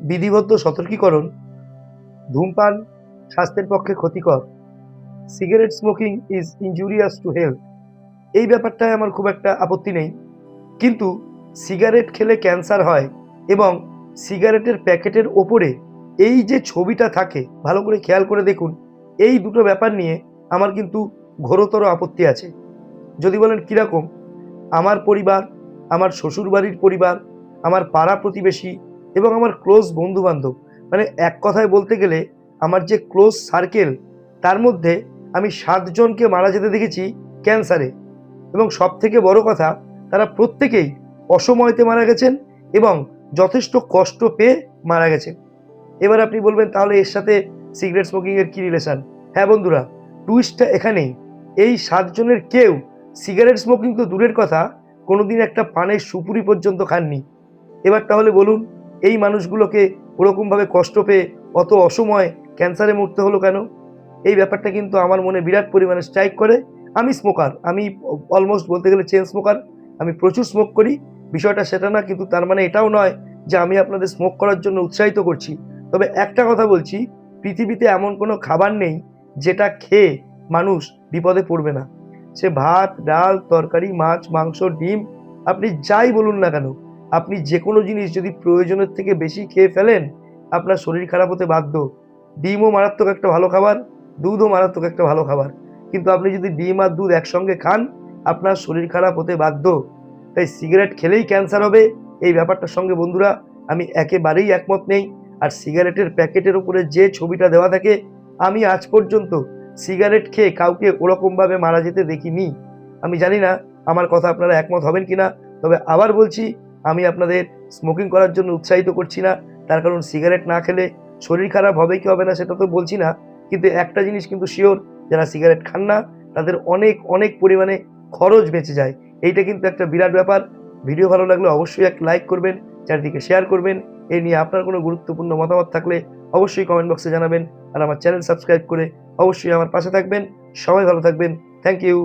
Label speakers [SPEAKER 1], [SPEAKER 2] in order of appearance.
[SPEAKER 1] বিধিবদ্ধ সতর্কীকরণ, ধূমপান স্বাস্থ্যের পক্ষে ক্ষতিকর, cigarette smoking is injurious to health, এই ব্যাপারটায় আমার খুব একটা আপত্তি নেই। কিন্তু সিগারেট খেলে ক্যান্সার হয় এবং সিগারেটের প্যাকেটের ওপরে এই যে ছবিটা থাকে, ভালো করে খেয়াল করে দেখুন, এই দুটো ব্যাপার নিয়ে আমার কিন্তু ঘোরতর আপত্তি আছে। যদি বলেন কীরকম, আমার পরিবার, আমার শ্বশুরবাড়ির পরিবার, আমার পাড়া প্রতিবেশী এবং আমার ক্লোজ বন্ধুবান্ধব, মানে এক কথায় বলতে গেলে আমার যে ক্লোজ সার্কেল, তার মধ্যে আমি 7 জনকে মারা যেতে দেখেছি ক্যান্সারে। এবং সবথেকে বড় কথা, তারা প্রত্যেকেই অসময়েতে মারা গেছেন এবং যথেষ্ট কষ্ট পেয়ে মারা গেছেন। এবার আপনি বলবেন তাহলে এর সাথে সিগারেট স্মোকিংয়ের কী রিলেশন? হ্যাঁ বন্ধুরা, টুইস্টটা এখানেই। এই 7 জনের কেউ সিগারেট স্মোকিং তো দূরের কথা, কোনোদিন একটা পানের সুপুরি পর্যন্ত খাননি। এবার তাহলে বলুন, এই মানুষগুলোকে ওরকমভাবে কষ্ট পেয়ে অত অসময়ে ক্যান্সারে মরতে হলো কেন? এই ব্যাপারটা কিন্তু আমার মনে বিরাট পরিমাণে স্ট্রাইক করে। আমি স্মোকার, আমি অলমোস্ট বলতে গেলে চেন স্মোকার, আমি প্রচুর স্মোক করি। বিষয়টা সেটা না, কিন্তু তার মানে এটাও নয় যে আমি আপনাদের স্মোক করার জন্য উৎসাহিত করছি। তবে একটা কথা বলছি, পৃথিবীতে এমন কোনো খাবার নেই যেটা খেয়ে মানুষ বিপদে পড়বে না। সে ভাত, ডাল, তরকারি, মাছ, মাংস, ডিম, আপনি যাই বলুন না কেন, আপনি যে কোনো জিনিস যদি প্রয়োজনের থেকে বেশি খেয়ে ফেলেন, আপনার শরীর খারাপ হতে বাধ্য। ডিমও মারাত্মক একটা ভালো খাবার, দুধও মারাত্মক একটা ভালো খাবার, কিন্তু আপনি যদি ডিম আর দুধ একসঙ্গে খান, আপনার শরীর খারাপ হতে বাধ্য। তাই সিগারেট খেলেই ক্যান্সার হবে, এই ব্যাপারটার সঙ্গে বন্ধুরা আমি একেবারেই একমত নেই। আর সিগারেটের প্যাকেটের উপরে যে ছবিটা দেওয়া থাকে, আমি আজ পর্যন্ত সিগারেট খেয়ে কাউকে ওরকমভাবে মারা যেতে দেখিনি। আমি জানি না আমার কথা আপনারা একমত হবেন কিনা। তবে আবার বলছি, আমি আপনাদের স্মোকিং করার জন্য উৎসাহিত করছি না। তার কারণ সিগারেট না খেলে শরীর খারাপ হবে কি হবে না সেটা তো বলছি না, কিন্তু একটা জিনিস কিন্তু শিওর, যারা সিগারেট খান না তাদের অনেক অনেক পরিমাণে খরচ বেঁচে যায়। এইটা কিন্তু একটা বিরাট ব্যাপার। ভিডিও ভালো লাগলে অবশ্যই একটা লাইক করবেন, চারিদিকে শেয়ার করবেন। এই নিয়ে আপনার কোনো গুরুত্বপূর্ণ মতামত থাকলে অবশ্যই কমেন্ট বক্সে জানাবেন। আর আমার চ্যানেল সাবস্ক্রাইব করে অবশ্যই আমার পাশে থাকবেন। সবাই ভালো থাকবেন। Thank you.